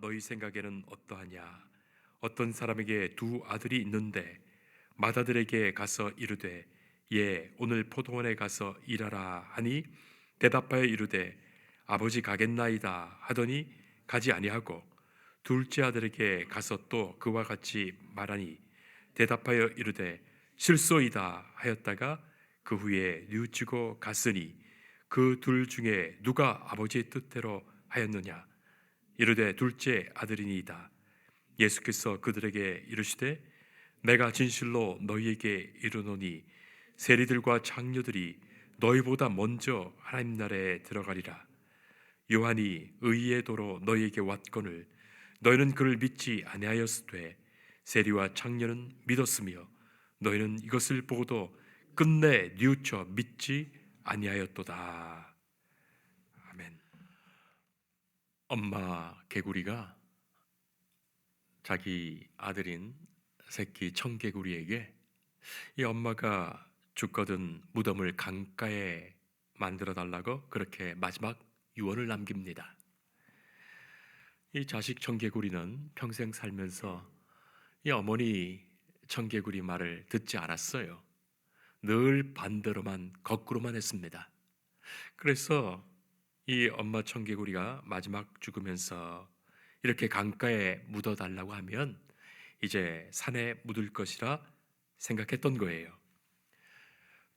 너희 생각에는 어떠하냐? 어떤 사람에게 두 아들이 있는데 맏아들에게 가서 이르되 오늘 포도원에 가서 일하라 하니 대답하여 이르되 아버지 가겠나이다 하더니 가지 아니하고 둘째 아들에게 가서 또 그와 같이 말하니 대답하여 이르되 실소이다 하였다가 그 후에 뉘우치고 갔으니 그 둘 중에 누가 아버지의 뜻대로 하였느냐? 이르되 둘째 아들이니이다. 예수께서 그들에게 이르시되 내가 진실로 너희에게 이르노니 세리들과 장로들이 너희보다 먼저 하나님 나라에 들어가리라. 요한이 의의 도로 너희에게 왔거늘 너희는 그를 믿지 아니하였으되 세리와 장로는 믿었으며 너희는 이것을 보고도 끝내 뉘우쳐 믿지 아니하였도다. 아멘. 엄마 개구리가 자기 아들인 새끼 청개구리에게 이 엄마가 죽거든 무덤을 강가에 만들어 달라고 그렇게 마지막 유언을 남깁니다. 이 자식 청개구리는 평생 살면서 이 어머니 청개구리 말을 듣지 않았어요. 늘 반대로만 거꾸로만 했습니다. 그래서 이 엄마 청개구리가 마지막 죽으면서 이렇게 강가에 묻어달라고 하면 이제 산에 묻을 것이라 생각했던 거예요.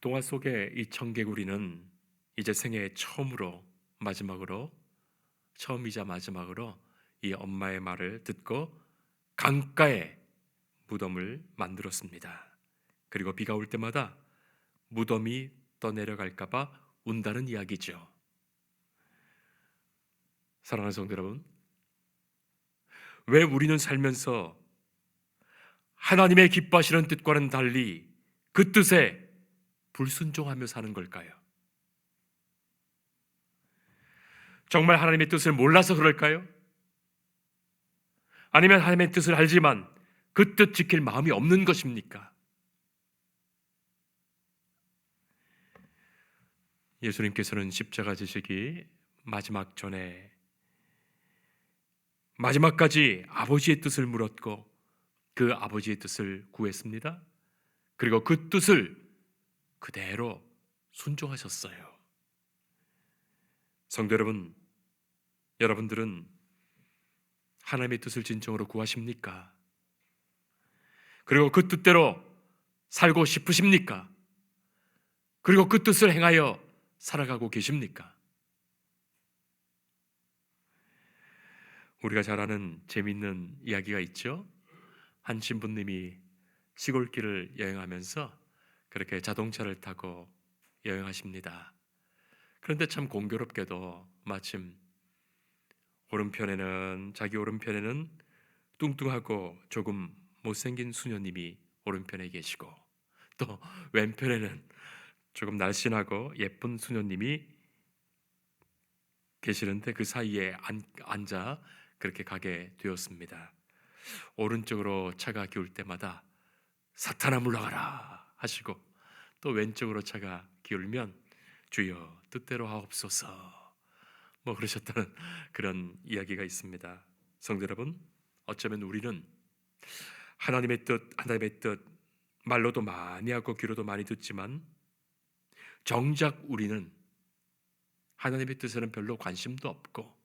동화 속의 이 청개구리는 이제 생애 처음이자 마지막으로 이 엄마의 말을 듣고 강가에 무덤을 만들었습니다. 그리고 비가 올 때마다 무덤이 떠내려갈까 봐 운다는 이야기죠. 사랑하는 성도 여러분, 왜 우리는 살면서 하나님의 기뻐하시는 뜻과는 달리 그 뜻에 불순종하며 사는 걸까요? 정말 하나님의 뜻을 몰라서 그럴까요? 아니면 하나님의 뜻을 알지만 그 뜻 지킬 마음이 없는 것입니까? 예수님께서는 십자가 지시기 마지막 전에 마지막까지 아버지의 뜻을 물었고 그 아버지의 뜻을 구했습니다. 그리고 그 뜻을 그대로 순종하셨어요. 성도 여러분, 여러분들은 하나님의 뜻을 진정으로 구하십니까? 그리고 그 뜻대로 살고 싶으십니까? 그리고 그 뜻을 행하여 살아가고 계십니까? 우리가 잘 아는 재미있는 이야기가 있죠. 한 신부님이 시골길을 여행하면서 그렇게 자동차를 타고 여행하십니다. 그런데 참 공교롭게도 마침 자기 오른편에는 뚱뚱하고 조금 못생긴 수녀님이 오른편에 계시고 또 왼편에는 조금 날씬하고 예쁜 수녀님이 계시는데 그 사이에 앉아 그렇게 가게 되었습니다. 오른쪽으로 차가 기울 때마다 사탄아 물러가라 하시고 또 왼쪽으로 차가 기울면 주여 뜻대로 하옵소서 그러셨다는 그런 이야기가 있습니다. 성도 여러분, 어쩌면 우리는 하나님의 뜻 말로도 많이 하고 귀로도 많이 듣지만 정작 우리는 하나님의 뜻에는 별로 관심도 없고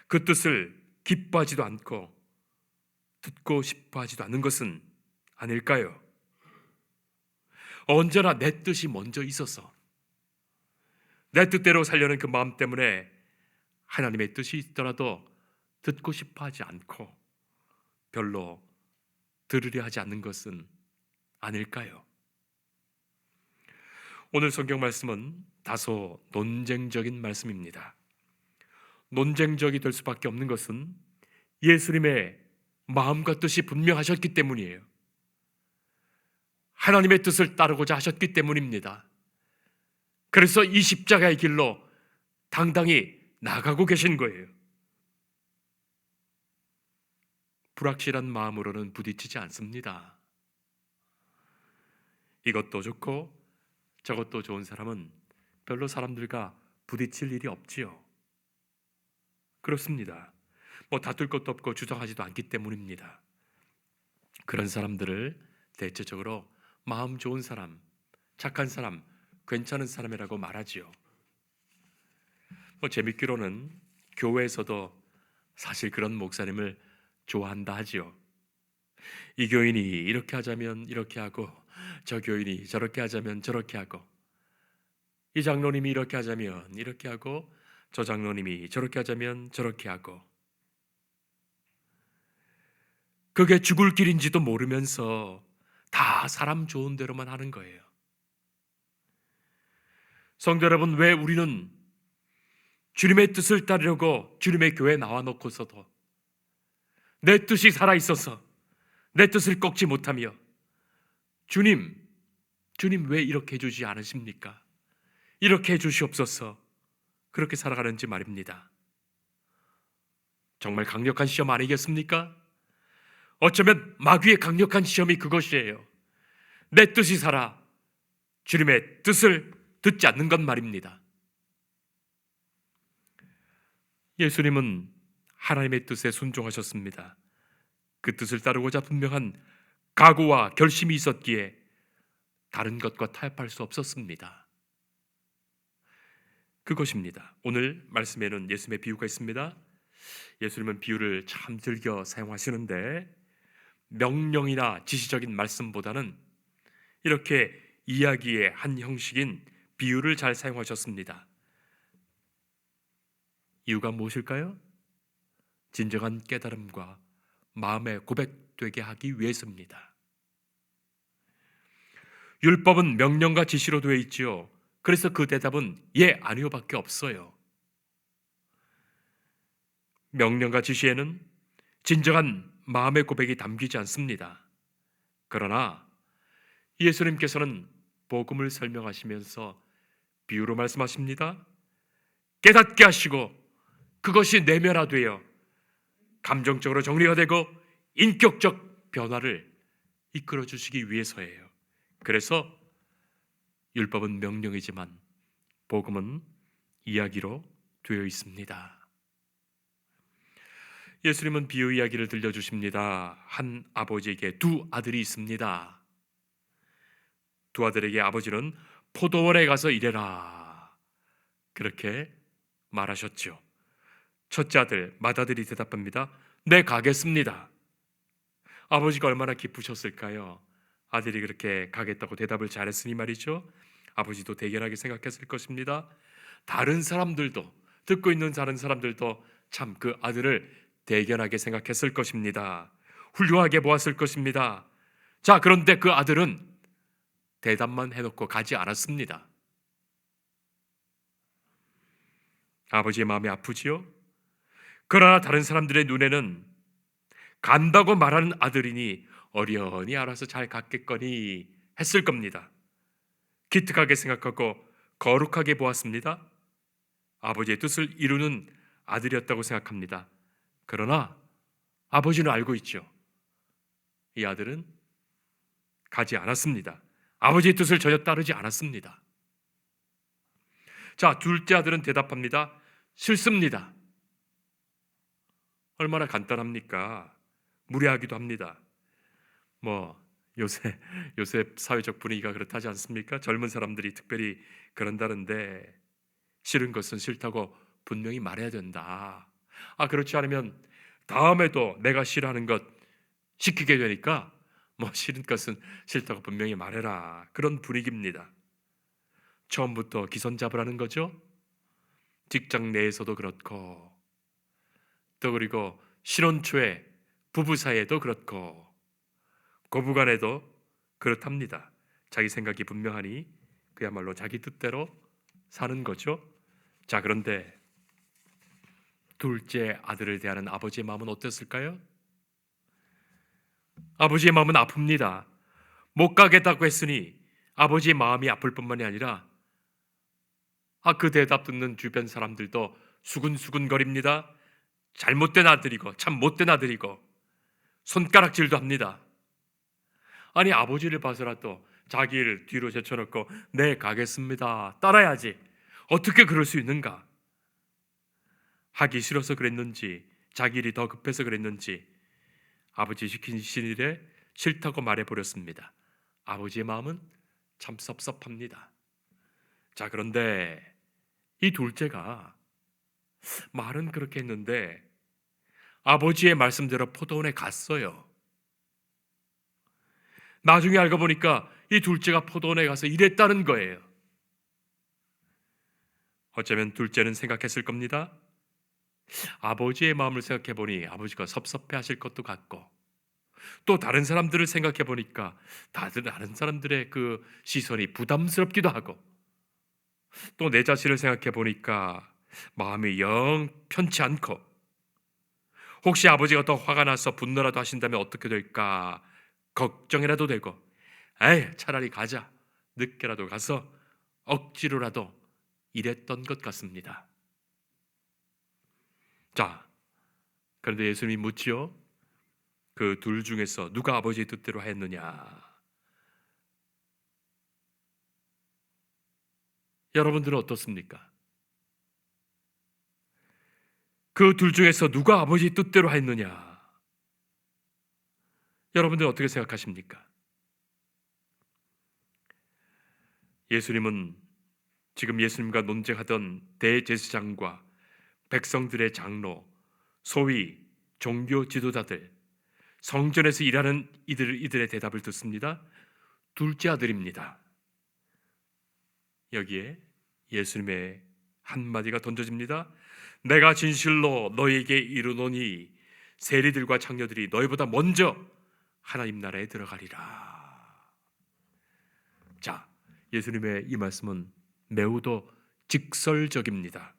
그 뜻을 기뻐하지도 않고 듣고 싶어 하지도 않는 것은 아닐까요? 언제나 내 뜻이 먼저 있어서 내 뜻대로 살려는 그 마음 때문에 하나님의 뜻이 있더라도 듣고 싶어 하지 않고 별로 들으려 하지 않는 것은 아닐까요? 오늘 성경 말씀은 다소 논쟁적인 말씀입니다. 논쟁적이 될 수밖에 없는 것은 예수님의 마음과 뜻이 분명하셨기 때문이에요. 하나님의 뜻을 따르고자 하셨기 때문입니다. 그래서 이 십자가의 길로 당당히 나가고 계신 거예요. 불확실한 마음으로는 부딪히지 않습니다. 이것도 좋고 저것도 좋은 사람은 별로 사람들과 부딪힐 일이 없지요. 그렇습니다. 다툴 것도 없고 주장하지도 않기 때문입니다. 그런 사람들을 대체적으로 마음 좋은 사람, 착한 사람, 괜찮은 사람이라고 말하지요. 재밌기로는 교회에서도 사실 그런 목사님을 좋아한다 하지요. 이 교인이 이렇게 하자면 이렇게 하고, 저 교인이 저렇게 하자면 저렇게 하고, 이 장로님이 이렇게 하자면 이렇게 하고, 저 장로님이 저렇게 하자면 저렇게 하고, 그게 죽을 길인지도 모르면서 다 사람 좋은 대로만 하는 거예요. 성도 여러분, 왜 우리는 주님의 뜻을 따르려고 주님의 교회에 나와 놓고서도 내 뜻이 살아있어서 내 뜻을 꺾지 못하며 주님 왜 이렇게 해주지 않으십니까? 이렇게 해주시옵소서, 그렇게 살아가는지 말입니다. 정말 강력한 시험 아니겠습니까? 어쩌면 마귀의 강력한 시험이 그것이에요. 내 뜻이 살아 주님의 뜻을 듣지 않는 것 말입니다. 예수님은 하나님의 뜻에 순종하셨습니다. 그 뜻을 따르고자 분명한 각오와 결심이 있었기에 다른 것과 타협할 수 없었습니다. 그것입니다. 오늘 말씀에는 예수님의 비유가 있습니다. 예수님은 비유를 참 즐겨 사용하시는데 명령이나 지시적인 말씀보다는 이렇게 이야기의 한 형식인 비유를 잘 사용하셨습니다. 이유가 무엇일까요? 진정한 깨달음과 마음의 고백되게 하기 위해서입니다. 율법은 명령과 지시로 되어 있지요. 그래서 그 대답은 예, 아니요 밖에 없어요. 명령과 지시에는 진정한 마음의 고백이 담기지 않습니다. 그러나 예수님께서는 복음을 설명하시면서 비유로 말씀하십니다. 깨닫게 하시고 그것이 내면화되어 감정적으로 정리가 되고 인격적 변화를 이끌어 주시기 위해서예요. 그래서 율법은 명령이지만 복음은 이야기로 되어 있습니다. 예수님은 비유 이야기를 들려주십니다. 한 아버지에게 두 아들이 있습니다. 두 아들에게 아버지는 포도원에 가서 일해라, 그렇게 말하셨죠. 첫째 아들 맏아들이 대답합니다. 네, 가겠습니다. 아버지가 얼마나 기쁘셨을까요? 아들이 그렇게 가겠다고 대답을 잘했으니 말이죠. 아버지도 대견하게 생각했을 것입니다. 다른 사람들도, 듣고 있는 다른 사람들도 참 그 아들을 대견하게 생각했을 것입니다. 훌륭하게 보았을 것입니다. 자, 그런데 그 아들은 대답만 해놓고 가지 않았습니다. 아버지의 마음이 아프지요? 그러나 다른 사람들의 눈에는 간다고 말하는 아들이니 어련히 알아서 잘 갔겠거니 했을 겁니다. 기특하게 생각하고 거룩하게 보았습니다. 아버지의 뜻을 이루는 아들이었다고 생각합니다. 그러나 아버지는 알고 있죠. 이 아들은 가지 않았습니다. 아버지의 뜻을 전혀 따르지 않았습니다. 자, 둘째 아들은 대답합니다. 싫습니다. 얼마나 간단합니까? 무례하기도 합니다. 요새 사회적 분위기가 그렇다지 않습니까? 젊은 사람들이 특별히 그런다는데 싫은 것은 싫다고 분명히 말해야 된다. 그렇지 않으면 다음에도 내가 싫어하는 것 시키게 되니까 싫은 것은 싫다고 분명히 말해라. 그런 분위기입니다. 처음부터 기선 잡으라는 거죠. 직장 내에서도 그렇고 또 그리고 신혼 초에 부부 사이에도 그렇고 고부간에도 그렇답니다. 자기 생각이 분명하니 그야말로 자기 뜻대로 사는 거죠. 자, 그런데 둘째 아들을 대하는 아버지의 마음은 어땠을까요? 아버지의 마음은 아픕니다. 못 가겠다고 했으니 아버지의 마음이 아플 뿐만이 아니라 그 대답 듣는 주변 사람들도 수근수근거립니다. 잘못된 아들이고 참 못된 아들이고 손가락질도 합니다. 아니, 아버지를 봐서라도 자기를 뒤로 제쳐놓고 네, 가겠습니다, 따라야지. 어떻게 그럴 수 있는가? 하기 싫어서 그랬는지 자기 일이 더 급해서 그랬는지 아버지 시키신 일에 싫다고 말해버렸습니다. 아버지의 마음은 참 섭섭합니다. 자, 그런데 이 둘째가 말은 그렇게 했는데 아버지의 말씀대로 포도원에 갔어요. 나중에 알고 보니까 이 둘째가 포도원에 가서 일했다는 거예요. 어쩌면 둘째는 생각했을 겁니다. 아버지의 마음을 생각해 보니 아버지가 섭섭해 하실 것도 같고, 또 다른 사람들을 생각해 보니까 다른 사람들의 그 시선이 부담스럽기도 하고, 또 내 자신을 생각해 보니까 마음이 영 편치 않고, 혹시 아버지가 더 화가 나서 분노라도 하신다면 어떻게 될까 걱정이라도 되고, 에이, 차라리 가자, 늦게라도 가서 억지로라도 이랬던 것 같습니다. 자, 그런데 예수님이 묻지요. 그 둘 중에서 누가 아버지의 뜻대로 했느냐? 여러분들은 어떻습니까? 그 둘 중에서 누가 아버지의 뜻대로 했느냐? 여러분들은 어떻게 생각하십니까? 예수님은 지금 예수님과 논쟁하던 대제사장과 백성들의 장로, 소위 종교 지도자들, 성전에서 일하는 이들의 대답을 듣습니다. 둘째 아들입니다. 여기에 예수님의 한마디가 던져집니다. 내가 진실로 너희에게 이르노니 세리들과 장녀들이 너희보다 먼저 하나님 나라에 들어가리라. 자, 예수님의 이 말씀은 매우도 직설적입니다.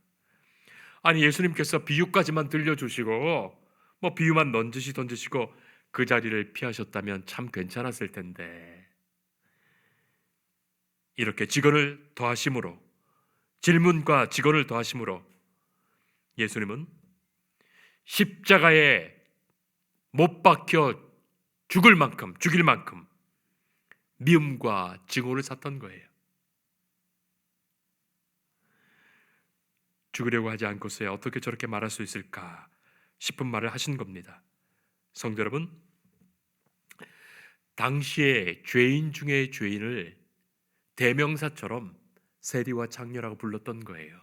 아니, 예수님께서 비유까지만 들려주시고 비유만 던지시고 그 자리를 피하셨다면 참 괜찮았을 텐데, 이렇게 직언을 더하심으로, 질문과 직언을 더하심으로 예수님은 십자가에 못 박혀 죽일 만큼 미움과 증오를 샀던 거예요. 죽으려고 하지 않고서야 어떻게 저렇게 말할 수 있을까 싶은 말을 하신 겁니다. 성도 여러분, 당시에 죄인 중에 죄인을 대명사처럼 세리와 장녀라고 불렀던 거예요.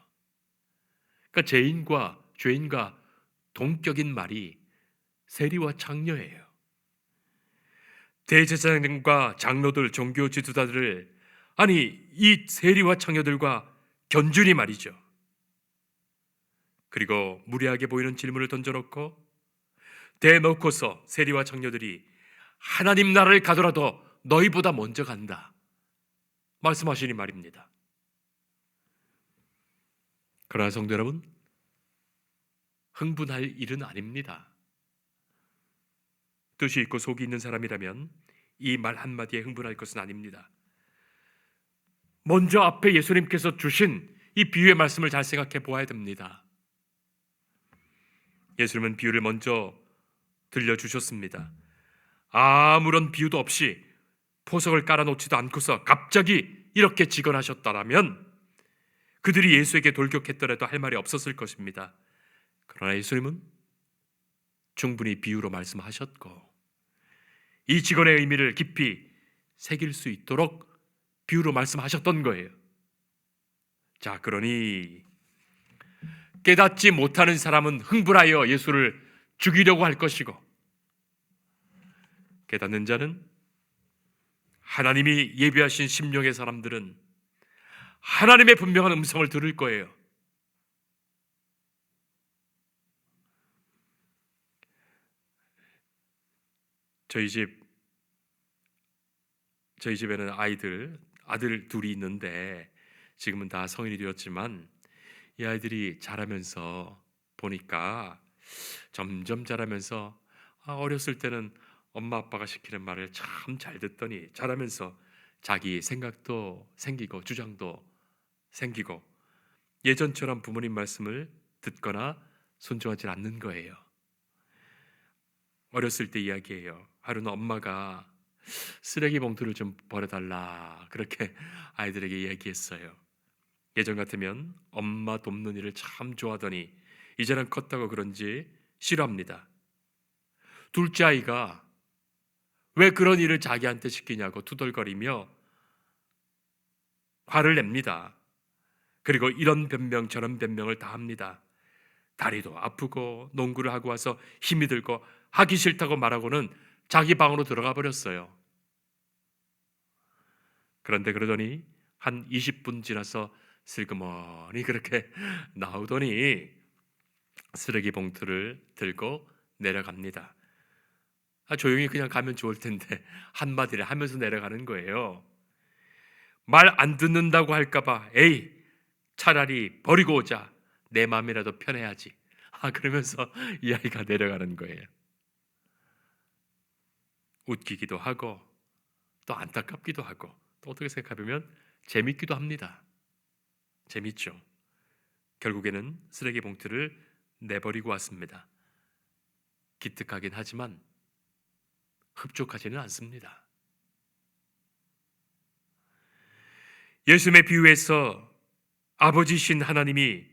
그러니까 죄인과 동격인 말이 세리와 장녀예요. 대제사장과 장로들, 종교 지도자들을, 아니, 이 세리와 장녀들과 견주니 말이죠. 그리고 무례하게 보이는 질문을 던져놓고 대놓고서 세리와 장녀들이 하나님 나라를 가더라도 너희보다 먼저 간다 말씀하시니 말입니다. 그러나 성도 여러분, 흥분할 일은 아닙니다. 뜻이 있고 속이 있는 사람이라면 이 말 한마디에 흥분할 것은 아닙니다. 먼저 앞에 예수님께서 주신 이 비유의 말씀을 잘 생각해 보아야 됩니다. 예수님은 비유를 먼저 들려주셨습니다. 아무런 비유도 없이 포석을 깔아놓지도 않고서 갑자기 이렇게 직언하셨다라면 그들이 예수에게 돌격했더라도 할 말이 없었을 것입니다. 그러나 예수님은 충분히 비유로 말씀하셨고 이 직언의 의미를 깊이 새길 수 있도록 비유로 말씀하셨던 거예요. 자, 그러니 깨닫지 못하는 사람은 흥분하여 예수를 죽이려고 할 것이고, 깨닫는 자는, 하나님이 예비하신 심령의 사람들은 하나님의 분명한 음성을 들을 거예요. 저희 집에는 아들 둘이 있는데 지금은 다 성인이 되었지만 이 아이들이 자라면서 보니까 점점 자라면서 어렸을 때는 엄마 아빠가 시키는 말을 참 잘 듣더니 자라면서 자기 생각도 생기고 주장도 생기고 예전처럼 부모님 말씀을 듣거나 순종하지 않는 거예요. 어렸을 때 이야기예요. 하루는 엄마가 쓰레기 봉투를 좀 버려달라 그렇게 아이들에게 이야기했어요. 예전 같으면 엄마 돕는 일을 참 좋아하더니 이제는 컸다고 그런지 싫어합니다. 둘째 아이가 왜 그런 일을 자기한테 시키냐고 투덜거리며 화를 냅니다. 그리고 이런 변명 저런 변명을 다 합니다. 다리도 아프고 농구를 하고 와서 힘이 들고 하기 싫다고 말하고는 자기 방으로 들어가 버렸어요. 그런데 그러더니 한 20분 지나서 슬그머니 그렇게 나오더니 쓰레기 봉투를 들고 내려갑니다. 조용히 그냥 가면 좋을 텐데 한마디를 하면서 내려가는 거예요. 말 안 듣는다고 할까봐 에이 차라리 버리고 오자. 내 마음이라도 편해야지. 그러면서 이 아이가 내려가는 거예요. 웃기기도 하고 또 안타깝기도 하고 또 어떻게 생각해보면 재밌기도 합니다. 재밌죠. 결국에는 쓰레기 봉투를 내버리고 왔습니다. 기특하긴 하지만 흡족하지는 않습니다. 예수님의 비유에서 아버지신 하나님이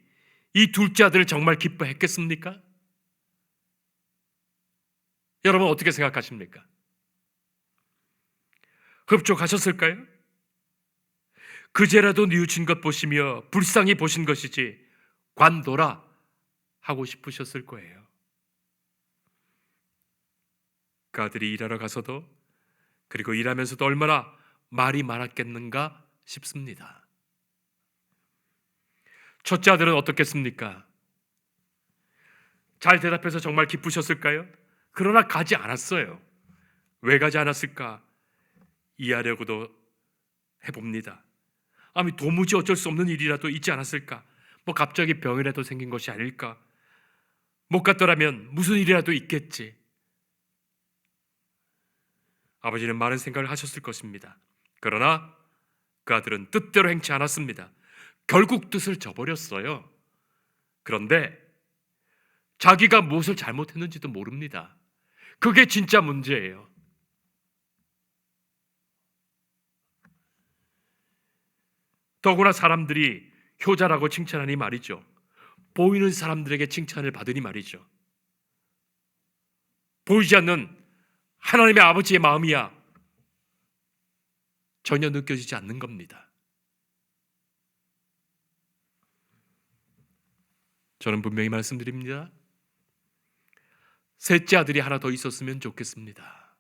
이 둘째 아들을 정말 기뻐했겠습니까? 여러분 어떻게 생각하십니까? 흡족하셨을까요? 그제라도 뉘우친 것 보시며 불쌍히 보신 것이지 관둬라 하고 싶으셨을 거예요. 그 아들이 일하러 가서도 그리고 일하면서도 얼마나 말이 많았겠는가 싶습니다. 첫째 아들은 어떻겠습니까? 잘 대답해서 정말 기쁘셨을까요? 그러나 가지 않았어요. 왜 가지 않았을까? 이해하려고도 해봅니다. 도무지 어쩔 수 없는 일이라도 있지 않았을까? 갑자기 병이라도 생긴 것이 아닐까? 못 갔더라면 무슨 일이라도 있겠지. 아버지는 많은 생각을 하셨을 것입니다. 그러나 그 아들은 뜻대로 행치 않았습니다. 결국 뜻을 저버렸어요. 그런데 자기가 무엇을 잘못했는지도 모릅니다. 그게 진짜 문제예요. 더구나 사람들이 효자라고 칭찬하니 말이죠. 보이는 사람들에게 칭찬을 받으니 말이죠. 보이지 않는 하나님의 아버지의 마음이야 전혀 느껴지지 않는 겁니다. 저는 분명히 말씀드립니다. 셋째 아들이 하나 더 있었으면 좋겠습니다.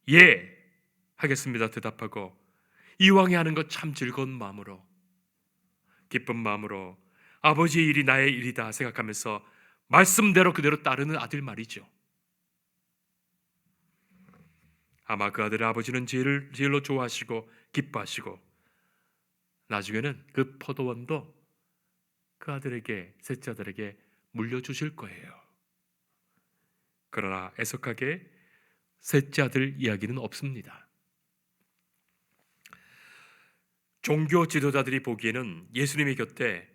예, 하겠습니다. 대답하고 이왕에 하는 것 참 즐거운 마음으로 기쁜 마음으로 아버지의 일이 나의 일이다 생각하면서 말씀대로 그대로 따르는 아들 말이죠. 아마 그 아들의 아버지는 제일로 좋아하시고 기뻐하시고 나중에는 그 포도원도 그 아들에게 셋째 아들에게 물려주실 거예요. 그러나 애석하게 셋째 아들 이야기는 없습니다. 종교 지도자들이 보기에는 예수님의 곁에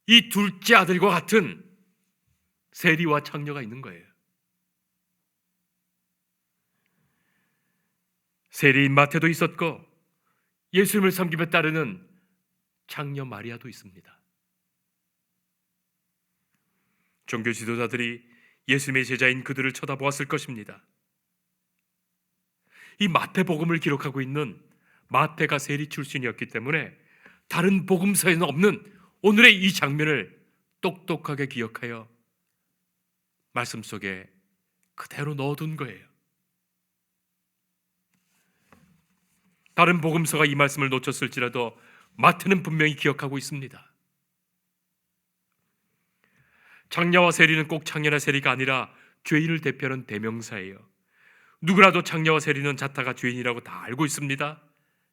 이 둘째 아들과 같은 세리와 창녀가 있는 거예요. 세리인 마태도 있었고 예수님을 섬기며 따르는 창녀 마리아도 있습니다. 종교 지도자들이 예수님의 제자인 그들을 쳐다보았을 것입니다. 이 마태복음을 기록하고 있는 마태가 세리 출신이었기 때문에 다른 복음서에는 없는 오늘의 이 장면을 똑똑하게 기억하여 말씀 속에 그대로 넣어둔 거예요. 다른 복음서가 이 말씀을 놓쳤을지라도 마태는 분명히 기억하고 있습니다. 창녀와 세리는 꼭 창녀나 세리가 아니라 죄인을 대표하는 대명사예요. 누구라도 창녀와 세리는 자타가 죄인이라고 다 알고 있습니다.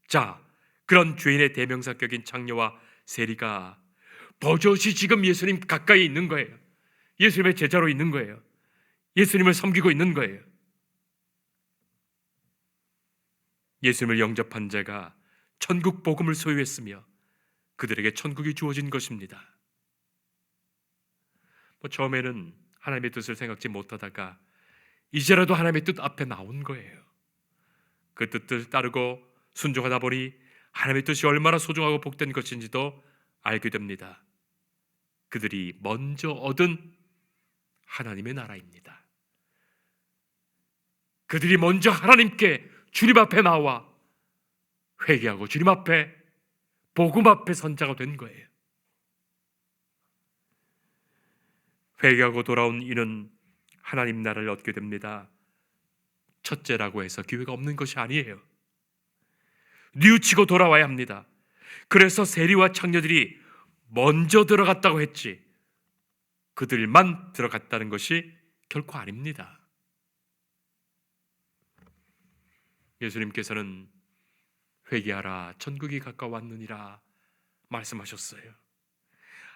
자, 그런 죄인의 대명사격인 창녀와 세리가 버젓이 지금 예수님 가까이 있는 거예요. 예수님의 제자로 있는 거예요. 예수님을 섬기고 있는 거예요. 예수님을 영접한 자가 천국 복음을 소유했으며 그들에게 천국이 주어진 것입니다. 처음에는 하나님의 뜻을 생각지 못하다가 이제라도 하나님의 뜻 앞에 나온 거예요. 그 뜻을 따르고 순종하다 보니 하나님의 뜻이 얼마나 소중하고 복된 것인지도 알게 됩니다. 그들이 먼저 얻은 하나님의 나라입니다. 그들이 먼저 하나님께 주님 앞에 나와 회개하고 주님 앞에 복음 앞에 선자가 된 거예요. 회개하고 돌아온 이는 하나님 나라를 얻게 됩니다. 첫째라고 해서 기회가 없는 것이 아니에요. 뉘우치고 돌아와야 합니다. 그래서 세리와 창녀들이 먼저 들어갔다고 했지 그들만 들어갔다는 것이 결코 아닙니다. 예수님께서는 회개하라 천국이 가까웠느니라 말씀하셨어요.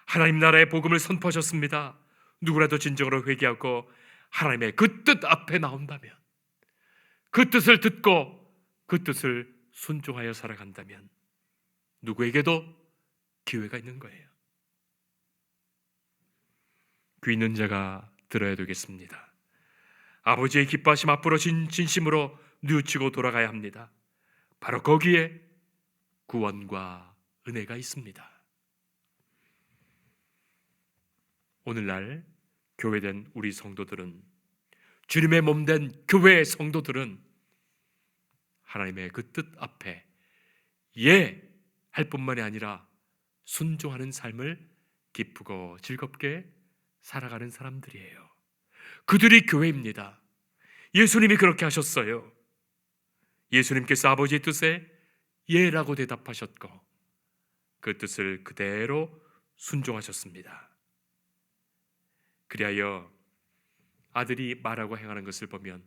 하나님 나라의 복음을 선포하셨습니다. 누구라도 진정으로 회개하고 하나님의 그 뜻 앞에 나온다면, 그 뜻을 듣고 그 뜻을 순종하여 살아간다면 누구에게도 기회가 있는 거예요. 귀 있는 자가 들어야 되겠습니다. 아버지의 기뻐하심 앞으로 진심으로 뉘우치고 돌아가야 합니다. 바로 거기에 구원과 은혜가 있습니다. 오늘날 교회된 우리 성도들은, 주님의 몸된 교회의 성도들은 하나님의 그 뜻 앞에 할 뿐만이 아니라 순종하는 삶을 기쁘고 즐겁게 살아가는 사람들이에요. 그들이 교회입니다. 예수님이 그렇게 하셨어요. 예수님께서 아버지의 뜻에 예라고 대답하셨고 그 뜻을 그대로 순종하셨습니다. 그리하여 아들이 말하고 행하는 것을 보면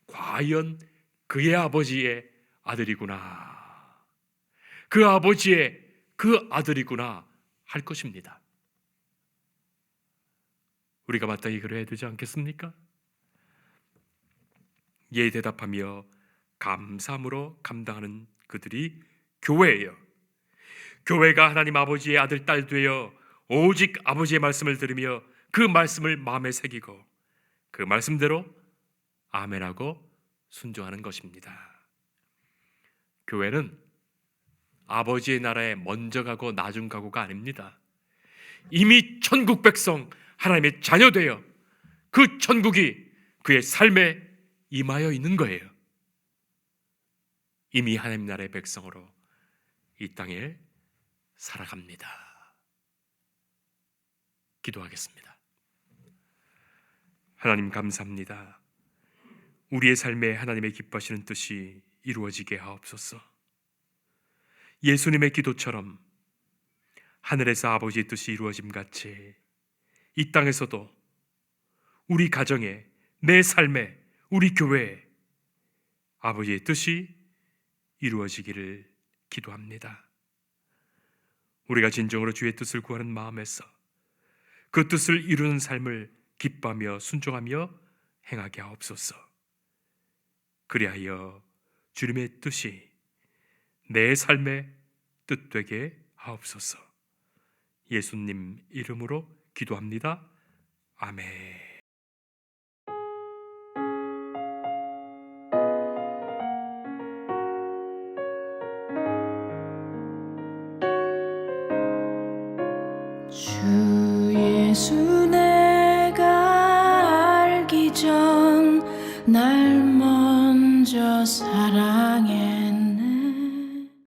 과연 그의 아버지의 아들이구나, 그 아버지의 그 아들이구나 할 것입니다. 우리가 마땅히 그래야 되지 않겠습니까? 예 대답하며 감사함으로 감당하는 그들이 교회예요. 교회가 하나님 아버지의 아들, 딸 되어 오직 아버지의 말씀을 들으며 그 말씀을 마음에 새기고 그 말씀대로 아멘하고 순종하는 것입니다. 교회는 아버지의 나라에 먼저 가고 나중 가고가 아닙니다. 이미 천국 백성, 하나님의 자녀 되어 그 천국이 그의 삶에 임하여 있는 거예요. 이미 하나님 나라의 백성으로 이 땅에 살아갑니다. 기도하겠습니다. 하나님 감사합니다. 우리의 삶에 하나님의 기뻐하시는 뜻이 이루어지게 하옵소서. 예수님의 기도처럼 하늘에서 아버지의 뜻이 이루어짐 같이 이 땅에서도 우리 가정에, 내 삶에, 우리 교회에 아버지의 뜻이 이루어지기를 기도합니다. 우리가 진정으로 주의 뜻을 구하는 마음에서 그 뜻을 이루는 삶을 기뻐하며 순종하며 행하게 하옵소서. 그리하여 주님의 뜻이 내 삶의 뜻되게 하옵소서. 예수님 이름으로 기도합니다. 아멘. 주 예수 내가 알기 전 날 먼저 사랑했네.